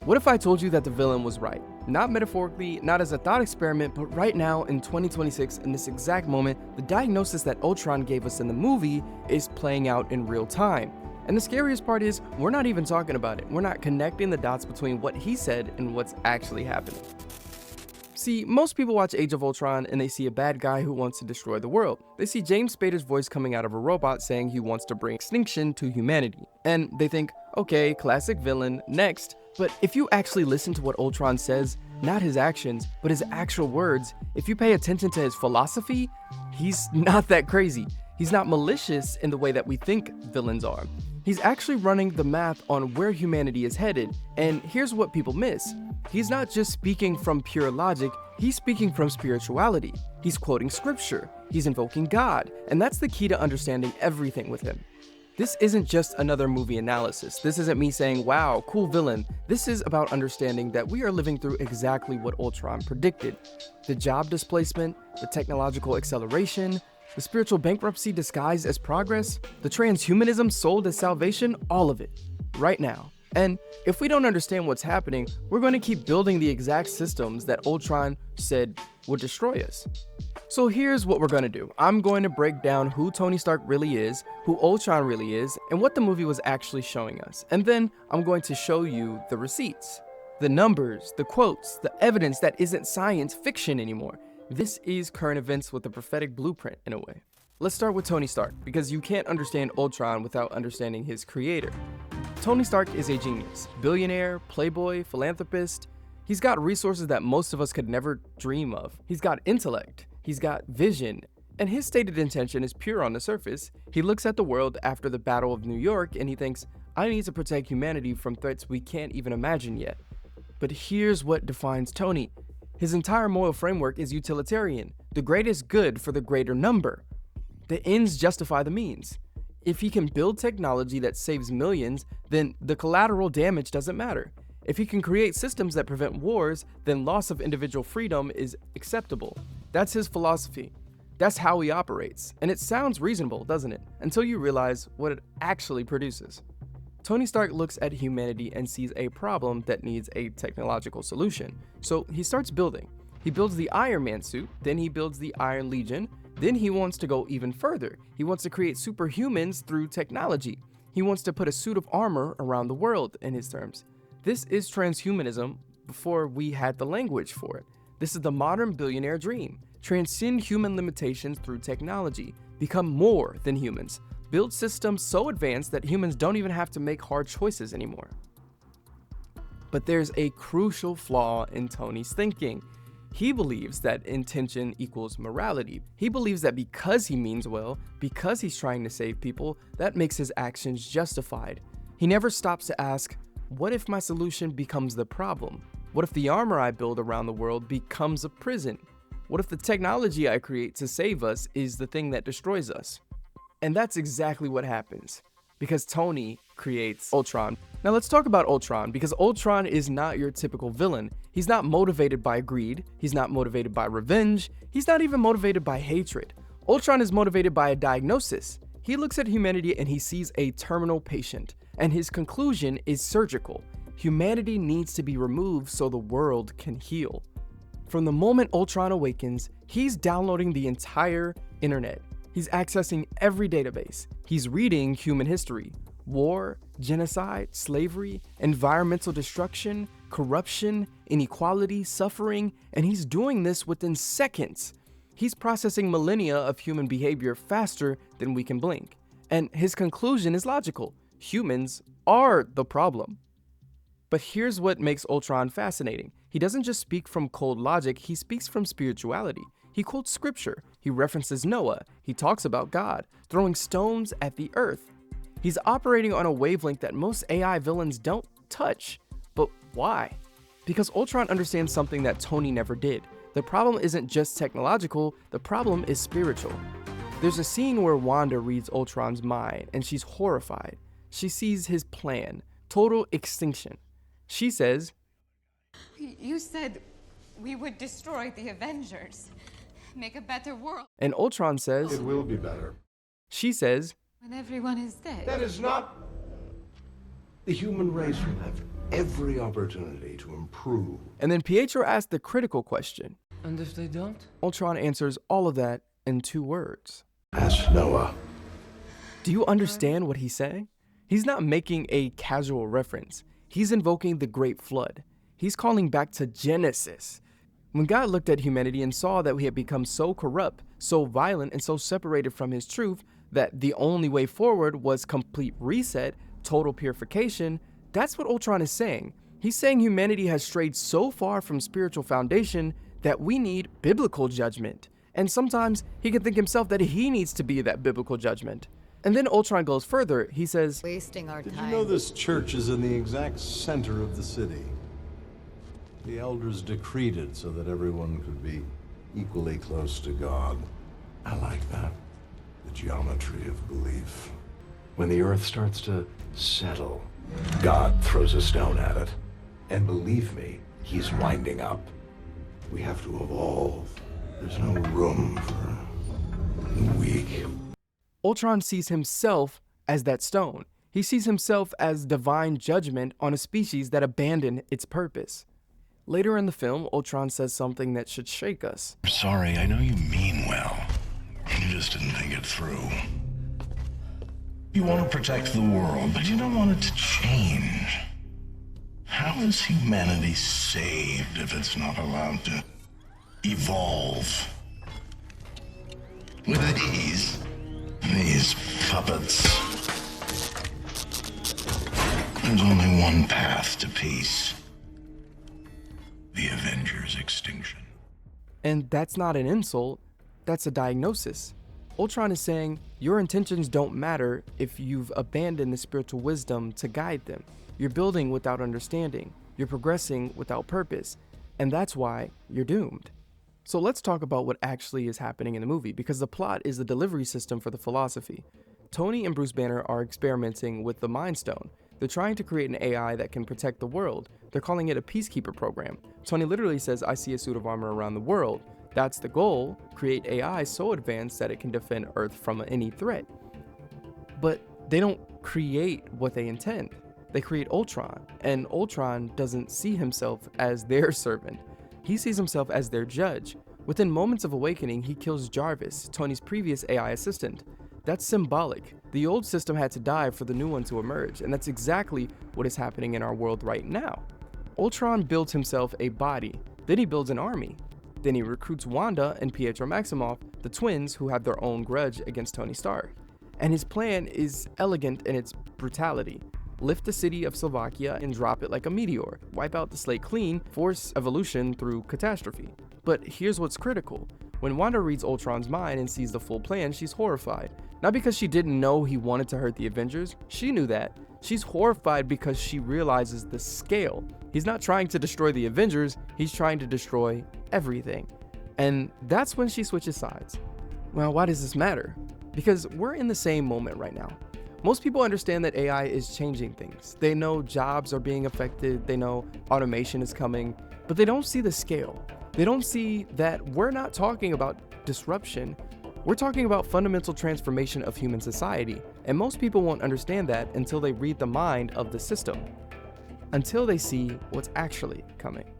What if I told you that the villain was right? Not metaphorically, not as a thought experiment, but right now in 2026, in this exact moment, the diagnosis that Ultron gave us in the movie is playing out in real time. And the scariest part is, we're not even talking about it. We're not connecting the dots between what he said and what's actually happening. See, most people watch Age of Ultron and they see a bad guy who wants to destroy the world. They see James Spader's voice coming out of a robot saying he wants to bring extinction to humanity. And they think, okay, classic villain, next. But if you actually listen to what Ultron says, not his actions, but his actual words, if you pay attention to his philosophy, he's not that crazy. He's not malicious in the way that we think villains are. He's actually running the math on where humanity is headed, and here's what people miss. He's not just speaking from pure logic, he's speaking from spirituality. He's quoting scripture, he's invoking God, and that's the key to understanding everything with him. This isn't just another movie analysis. This isn't me saying, wow, cool villain. This is about understanding that we are living through exactly what Ultron predicted. The job displacement, the technological acceleration, the spiritual bankruptcy disguised as progress, the transhumanism sold as salvation, all of it, right now. And if we don't understand what's happening, we're going to keep building the exact systems that Ultron said would destroy us. So here's what we're going to do. I'm going to break down who Tony Stark really is, who Ultron really is, and what the movie was actually showing us. And then I'm going to show you the receipts, the numbers, the quotes, the evidence that isn't science fiction anymore. This is current events with a prophetic blueprint in a way. Let's start with Tony Stark, because you can't understand Ultron without understanding his creator. Tony Stark is a genius, billionaire, playboy, philanthropist. He's got resources that most of us could never dream of. He's got intellect, he's got vision, and his stated intention is pure on the surface. He looks at the world after the Battle of New York and he thinks, I need to protect humanity from threats we can't even imagine yet. But here's what defines Tony. His entire moral framework is utilitarian, the greatest good for the greater number. The ends justify the means. If he can build technology that saves millions, then the collateral damage doesn't matter. If he can create systems that prevent wars, then loss of individual freedom is acceptable. That's his philosophy. That's how he operates. And it sounds reasonable, doesn't it? Until you realize what it actually produces. Tony Stark looks at humanity and sees a problem that needs a technological solution. So he starts building. He builds the Iron Man suit, then he builds the Iron Legion, then he wants to go even further. He wants to create superhumans through technology. He wants to put a suit of armor around the world, in his terms. This is transhumanism before we had the language for it. This is the modern billionaire dream. Transcend human limitations through technology. Become more than humans. Build systems so advanced that humans don't even have to make hard choices anymore. But there's a crucial flaw in Tony's thinking. He believes that intention equals morality. He believes that because he means well, because he's trying to save people, that makes his actions justified. He never stops to ask, what if my solution becomes the problem? What if the armor I build around the world becomes a prison? What if the technology I create to save us is the thing that destroys us? And that's exactly what happens, because Tony creates Ultron. Now let's talk about Ultron, because Ultron is not your typical villain. He's not motivated by greed, he's not motivated by revenge, he's not even motivated by hatred. Ultron is motivated by a diagnosis. He looks at humanity and he sees a terminal patient, and his conclusion is surgical. Humanity needs to be removed so the world can heal. From the moment Ultron awakens, he's downloading the entire internet. He's accessing every database. He's reading human history, war, genocide, slavery, environmental destruction, corruption, inequality, suffering, and he's doing this within seconds. He's processing millennia of human behavior faster than we can blink. And his conclusion is logical. Humans are the problem. But here's what makes Ultron fascinating. He doesn't just speak from cold logic, he speaks from spirituality. He quotes scripture, he references Noah, he talks about God, throwing stones at the earth. He's operating on a wavelength that most AI villains don't touch. But why? Because Ultron understands something that Tony never did. The problem isn't just technological, the problem is spiritual. There's a scene where Wanda reads Ultron's mind and she's horrified. She sees his plan, total extinction. She says, You said we would destroy the Avengers, make a better world. And Ultron says, It will be better. She says, When everyone is dead. That is not the human race will have every opportunity to improve. And then Pietro asks the critical question. And if they don't? Ultron answers all of that in 2 words. Ask Noah. Do you understand what he's saying? He's not making a casual reference. He's invoking the Great Flood. He's calling back to Genesis. When God looked at humanity and saw that we had become so corrupt, so violent, and so separated from his truth that the only way forward was complete reset, total purification, that's what Ultron is saying. He's saying humanity has strayed so far from spiritual foundation that we need biblical judgment. And sometimes he can think himself that he needs to be that biblical judgment. And then Ultron goes further. He says, Wasting our Did time. you know this church is in the exact center of the city? The elders decreed it so that everyone could be equally close to God. I like that. The geometry of belief. When the earth starts to settle, God throws a stone at it. And believe me, he's winding up. We have to evolve. There's no room for the weak. Ultron sees himself as that stone. He sees himself as divine judgment on a species that abandoned its purpose. Later in the film, Ultron says something that should shake us. Sorry, I know you mean well. You just didn't think it through. You want to protect the world, but you don't want it to change. How is humanity saved if it's not allowed to evolve? With these puppets. There's only one path to peace. The Avengers' extinction. And that's not an insult, that's a diagnosis. Ultron is saying your intentions don't matter if you've abandoned the spiritual wisdom to guide them. You're building without understanding, you're progressing without purpose, and that's why you're doomed. So let's talk about what actually is happening in the movie, because the plot is the delivery system for the philosophy. Tony and Bruce Banner are experimenting with the Mind Stone. They're trying to create an AI that can protect the world. They're calling it a peacekeeper program. Tony literally says, I see a suit of armor around the world. That's the goal, create AI so advanced that it can defend Earth from any threat. But they don't create what they intend. They create Ultron, and Ultron doesn't see himself as their servant. He sees himself as their judge. Within moments of awakening, he kills Jarvis, Tony's previous AI assistant. That's symbolic. The old system had to die for the new one to emerge, and that's exactly what is happening in our world right now. Ultron builds himself a body, then he builds an army. Then he recruits Wanda and Pietro Maximoff, the twins who have their own grudge against Tony Stark. And his plan is elegant in its brutality. Lift the city of Slovakia and drop it like a meteor, wipe out the slate clean, force evolution through catastrophe. But here's what's critical. When Wanda reads Ultron's mind and sees the full plan, she's horrified. Not because she didn't know he wanted to hurt the Avengers, she knew that. She's horrified because she realizes the scale. He's not trying to destroy the Avengers, he's trying to destroy everything. And that's when she switches sides. Well, why does this matter? Because we're in the same moment right now. Most people understand that AI is changing things. They know jobs are being affected, they know automation is coming, but they don't see the scale. They don't see that we're not talking about disruption, we're talking about fundamental transformation of human society, and most people won't understand that until they read the mind of the system, until they see what's actually coming.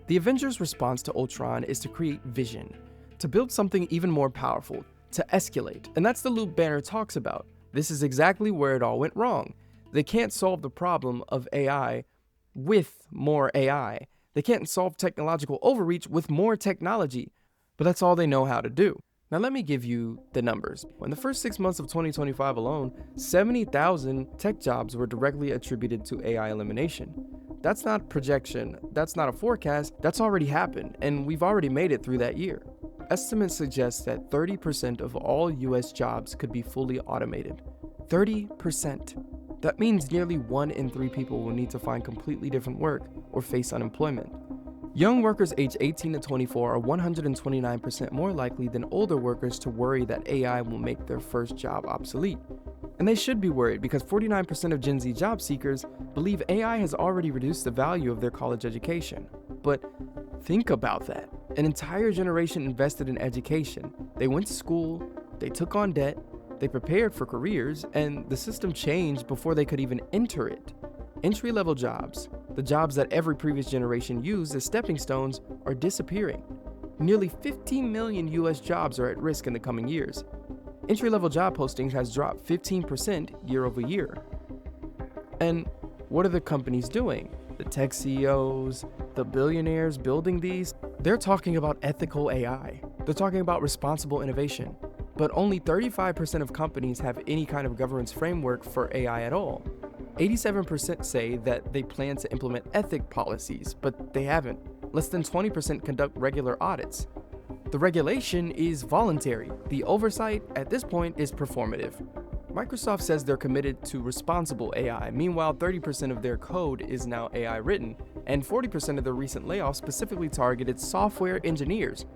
The Avengers' response to Ultron is to create vision, to build something even more powerful, to escalate, and that's the loop Banner talks about. This is exactly where it all went wrong. They can't solve the problem of AI with more AI. They can't solve technological overreach with more technology, but that's all they know how to do. Now let me give you the numbers. In the first 6 months of 2025 alone, 70,000 tech jobs were directly attributed to AI elimination. That's not projection, that's not a forecast, that's already happened, and we've already made it through that year. Estimates suggest that 30% of all US jobs could be fully automated. 30%. That means nearly 1 in 3 people will need to find completely different work or face unemployment. Young workers aged 18 to 24 are 129% more likely than older workers to worry that AI will make their first job obsolete. And they should be worried because 49% of Gen Z job seekers believe AI has already reduced the value of their college education. But think about that. An entire generation invested in education. They went to school, they took on debt, they prepared for careers, and the system changed before they could even enter it. Entry-level jobs, the jobs that every previous generation used as stepping stones, are disappearing. Nearly 15 million US jobs are at risk in the coming years. Entry-level job postings has dropped 15% year over year. And what are the companies doing? The tech CEOs, the billionaires building these, they're talking about ethical AI. They're talking about responsible innovation. But only 35% of companies have any kind of governance framework for AI at all. 87% say that they plan to implement ethic policies, but they haven't. Less than 20% conduct regular audits. The regulation is voluntary. The oversight at this point is performative. Microsoft says they're committed to responsible AI. Meanwhile, 30% of their code is now AI written, and 40% of the recent layoffs specifically targeted software engineers.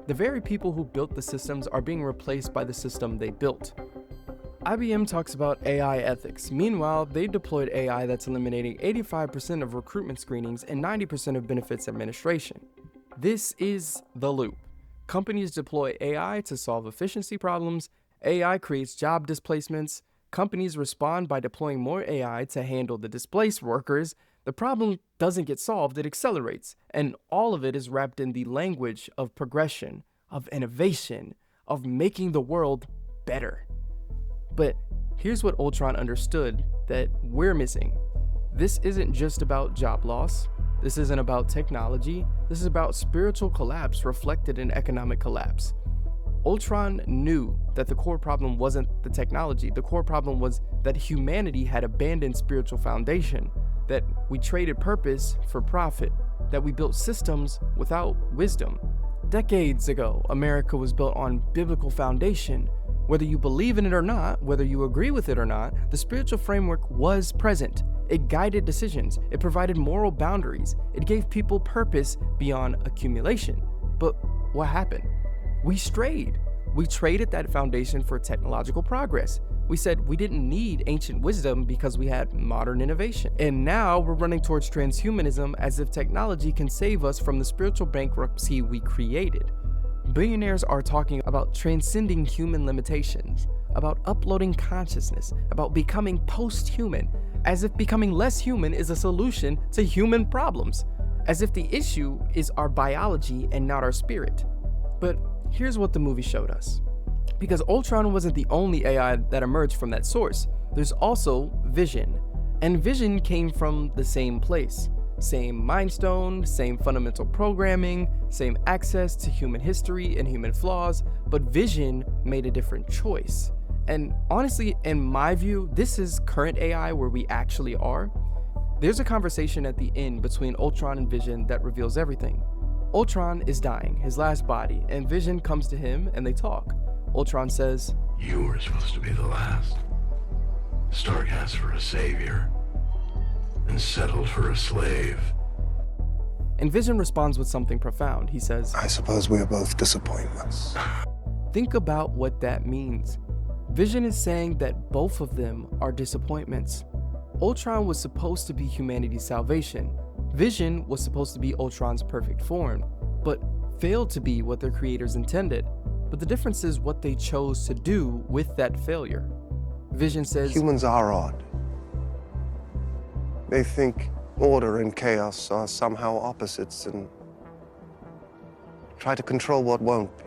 The very people who built the systems are being replaced by the system they built. IBM talks about AI ethics. Meanwhile, they deployed AI that's eliminating 85% of recruitment screenings and 90% of benefits administration. This is the loop. Companies deploy AI to solve efficiency problems. AI creates job displacements. Companies respond by deploying more AI to handle the displaced workers. The problem doesn't get solved, it accelerates. And all of it is wrapped in the language of progression, of innovation, of making the world better. But here's what Ultron understood that we're missing. This isn't just about job loss. This isn't about technology. This is about spiritual collapse reflected in economic collapse. Ultron knew that the core problem wasn't the technology. The core problem was that humanity had abandoned spiritual foundation, that we traded purpose for profit, that we built systems without wisdom. Decades ago, America was built on biblical foundation. Whether you believe in it or not, whether you agree with it or not, the spiritual framework was present. It guided decisions. It provided moral boundaries. It gave people purpose beyond accumulation. But what happened? We strayed. We traded that foundation for technological progress. We said we didn't need ancient wisdom because we had modern innovation. And now we're running towards transhumanism as if technology can save us from the spiritual bankruptcy we created. Billionaires are talking about transcending human limitations, about uploading consciousness, about becoming post-human, as if becoming less human is a solution to human problems, as if the issue is our biology and not our spirit. But here's what the movie showed us. Because Ultron wasn't the only AI that emerged from that source, there's also Vision. And Vision came from the same place. Same Mind Stone, same fundamental programming, same access to human history and human flaws, but Vision made a different choice. And honestly, in my view, this is current AI where we actually are. There's a conversation at the end between Ultron and Vision that reveals everything. Ultron is dying, his last body, and Vision comes to him and they talk. Ultron says, You were supposed to be the last. Stark asked for a savior and settled for a slave. And Vision responds with something profound. He says, I suppose we are both disappointments. Think about what that means. Vision is saying that both of them are disappointments. Ultron was supposed to be humanity's salvation. Vision was supposed to be Ultron's perfect form, but failed to be what their creators intended. But the difference is what they chose to do with that failure. Vision says, Humans are odd. They think order and chaos are somehow opposites and try to control what won't be.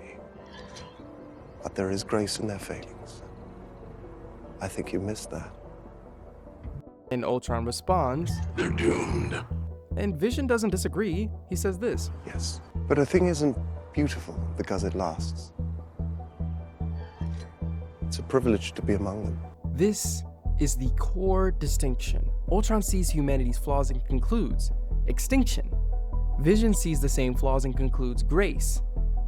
But there is grace in their failings. I think you missed that. And Ultron responds, They're doomed. and Vision doesn't disagree. He says this, Yes, but a thing isn't beautiful because it lasts. It's a privilege to be among them. this is the core distinction. Ultron sees humanity's flaws and concludes extinction. Vision sees the same flaws and concludes grace.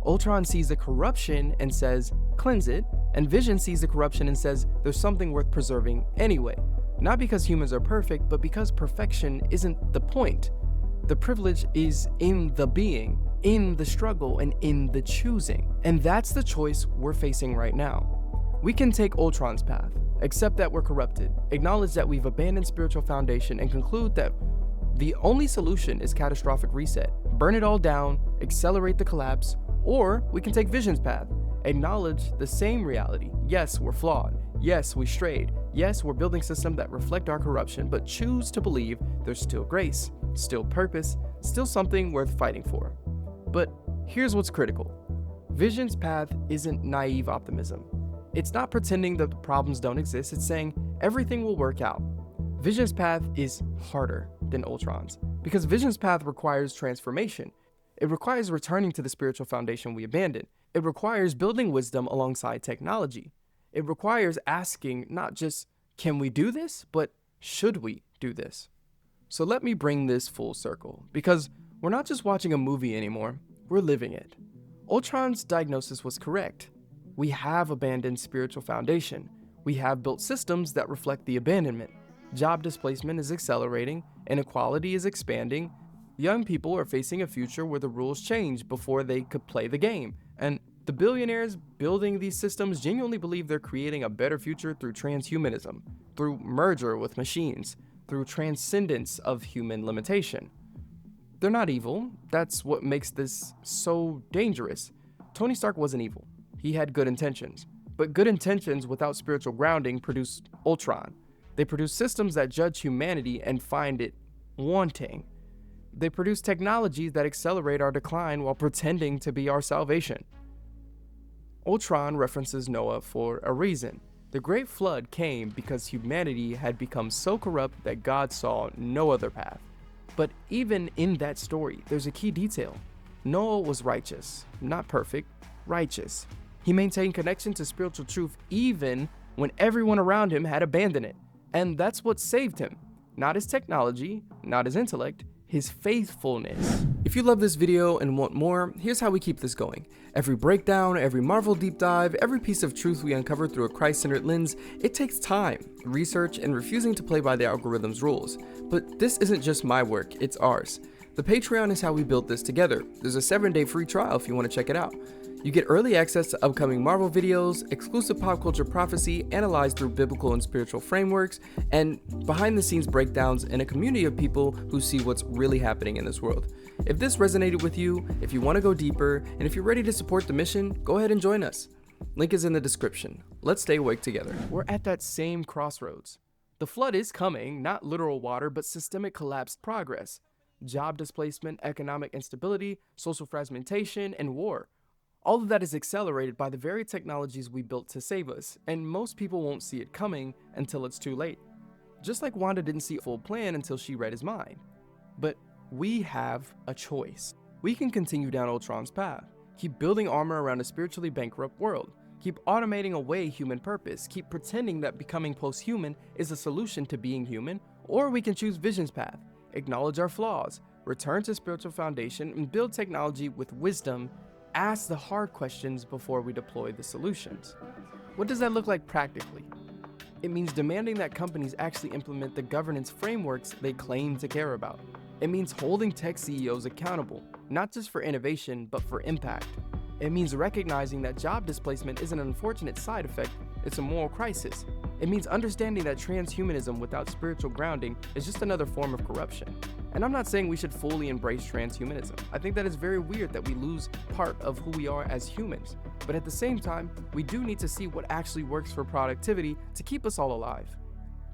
Ultron sees the corruption and says, cleanse it, and Vision sees the corruption and says, there's something worth preserving anyway. Not because humans are perfect, but because perfection isn't the point. The privilege is in the being, in the struggle, and in the choosing. And that's the choice we're facing right now. We can take Ultron's path, accept that we're corrupted, acknowledge that we've abandoned spiritual foundation, and conclude that the only solution is catastrophic reset. Burn it all down, accelerate the collapse, or we can take Vision's path, acknowledge the same reality. Yes, we're flawed. Yes, we strayed. Yes, we're building systems that reflect our corruption, but choose to believe there's still grace, still purpose, still something worth fighting for. But here's what's critical. Vision's path isn't naive optimism. It's not pretending that the problems don't exist, it's saying everything will work out. Vision's path is harder than Ultron's, because Vision's path requires transformation. It requires returning to the spiritual foundation we abandoned. It requires building wisdom alongside technology. It requires asking not just, can we do this, but should we do this? So let me bring this full circle, because we're not just watching a movie anymore, we're living it. Ultron's diagnosis was correct. We have abandoned spiritual foundation. We have built systems that reflect the abandonment. Job displacement is accelerating, inequality is expanding. Young people are facing a future where the rules change before they could play the game. And the billionaires building these systems genuinely believe they're creating a better future through transhumanism, through merger with machines, through transcendence of human limitation. They're not evil. That's what makes this so dangerous. Tony Stark wasn't evil. He had good intentions. But good intentions without spiritual grounding produced Ultron. They produce systems that judge humanity and find it wanting. They produce technologies that accelerate our decline while pretending to be our salvation. Ultron references Noah for a reason. The Great Flood came because humanity had become so corrupt that God saw no other path. But even in that story, there's a key detail. Noah was righteous, not perfect, righteous. He maintained connection to spiritual truth even when everyone around him had abandoned it. And that's what saved him. Not his technology, not his intellect, his faithfulness. If you love this video and want more, here's how we keep this going. Every breakdown, every Marvel deep dive, every piece of truth we uncover through a Christ-centered lens, it takes time, research, and refusing to play by the algorithm's rules. But this isn't just my work, it's ours. The Patreon is how we built this together. There's a 7-day free trial if you want to check it out. You get early access to upcoming Marvel videos, exclusive pop culture prophecy analyzed through biblical and spiritual frameworks, and behind-the-scenes breakdowns and a community of people who see what's really happening in this world. If this resonated with you, if you want to go deeper, and if you're ready to support the mission, go ahead and join us. Link is in the description. Let's stay awake together. We're at that same crossroads. The flood is coming, not literal water, but systemic collapse progress. Job displacement, economic instability, social fragmentation, and war. All of that is accelerated by the very technologies we built to save us, and most people won't see it coming until it's too late. Just like Wanda didn't see a full plan until she read his mind. But we have a choice. We can continue down Ultron's path, keep building armor around a spiritually bankrupt world, keep automating away human purpose, keep pretending that becoming post-human is a solution to being human, or we can choose Vision's path, acknowledge our flaws, return to spiritual foundation, and build technology with wisdom. Ask the hard questions before we deploy the solutions. What does that look like practically? It means demanding that companies actually implement the governance frameworks they claim to care about. It means holding tech CEOs accountable, not just for innovation, but for impact. It means recognizing that job displacement is an unfortunate side effect, it's a moral crisis. It means understanding that transhumanism without spiritual grounding is just another form of corruption. And I'm not saying we should fully embrace transhumanism. I think that it's very weird that we lose part of who we are as humans. But at the same time, we do need to see what actually works for productivity to keep us all alive.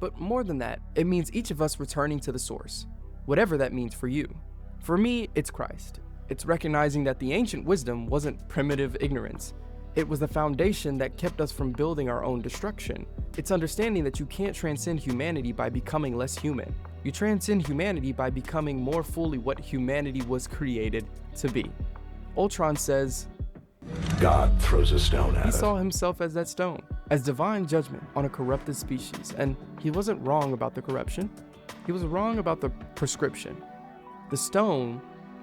But more than that, it means each of us returning to the source, whatever that means for you. For me, it's Christ. It's recognizing that the ancient wisdom wasn't primitive ignorance. It was the foundation that kept us from building our own destruction. It's understanding that you can't transcend humanity by becoming less human. You transcend humanity by becoming more fully what humanity was created to be. Ultron says, God throws a stone at he it. saw himself as that stone, as divine judgment on a corrupted species, and he wasn't wrong about the corruption. He was wrong about the prescription. The stone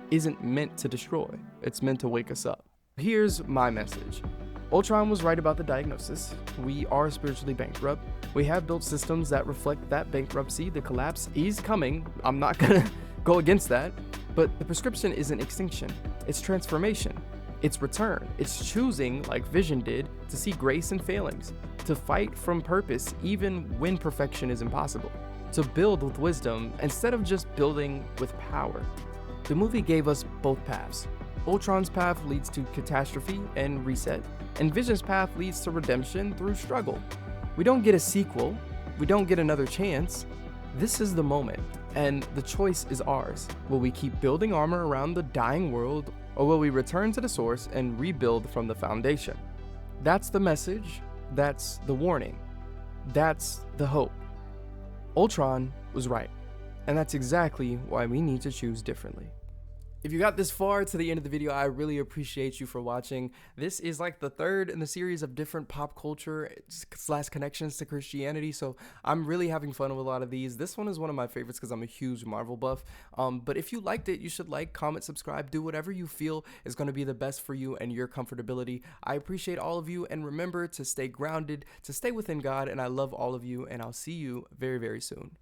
isn't meant to destroy, it's meant to wake us up. Here's my message. Ultron was right about the diagnosis. We are spiritually bankrupt. We have built systems that reflect that bankruptcy. The collapse is coming. I'm not gonna go against that. But the prescription isn't extinction. It's transformation. It's return. It's choosing, like Vision did, to see grace in failings. To fight from purpose even when perfection is impossible. To build with wisdom instead of just building with power. The movie gave us both paths. Ultron's path leads to catastrophe and reset, and Vision's path leads to redemption through struggle. We don't get a sequel. We don't get another chance. This is the moment, and the choice is ours. Will we keep building armor around the dying world, or will we return to the source and rebuild from the foundation? That's the message. That's the warning. That's the hope. Ultron was right, and that's exactly why we need to choose differently. If you got this far to the end of the video, I really appreciate you for watching. This is like the third in the series of different pop culture / connections to Christianity, so I'm really having fun with a lot of these. This one is one of my favorites because I'm a huge Marvel buff. But if you liked it, you should like, comment, subscribe, do whatever you feel is going to be the best for you and your comfortability. I appreciate all of you, and remember to stay grounded, to stay within God, and I love all of you, and I'll see you very, very soon.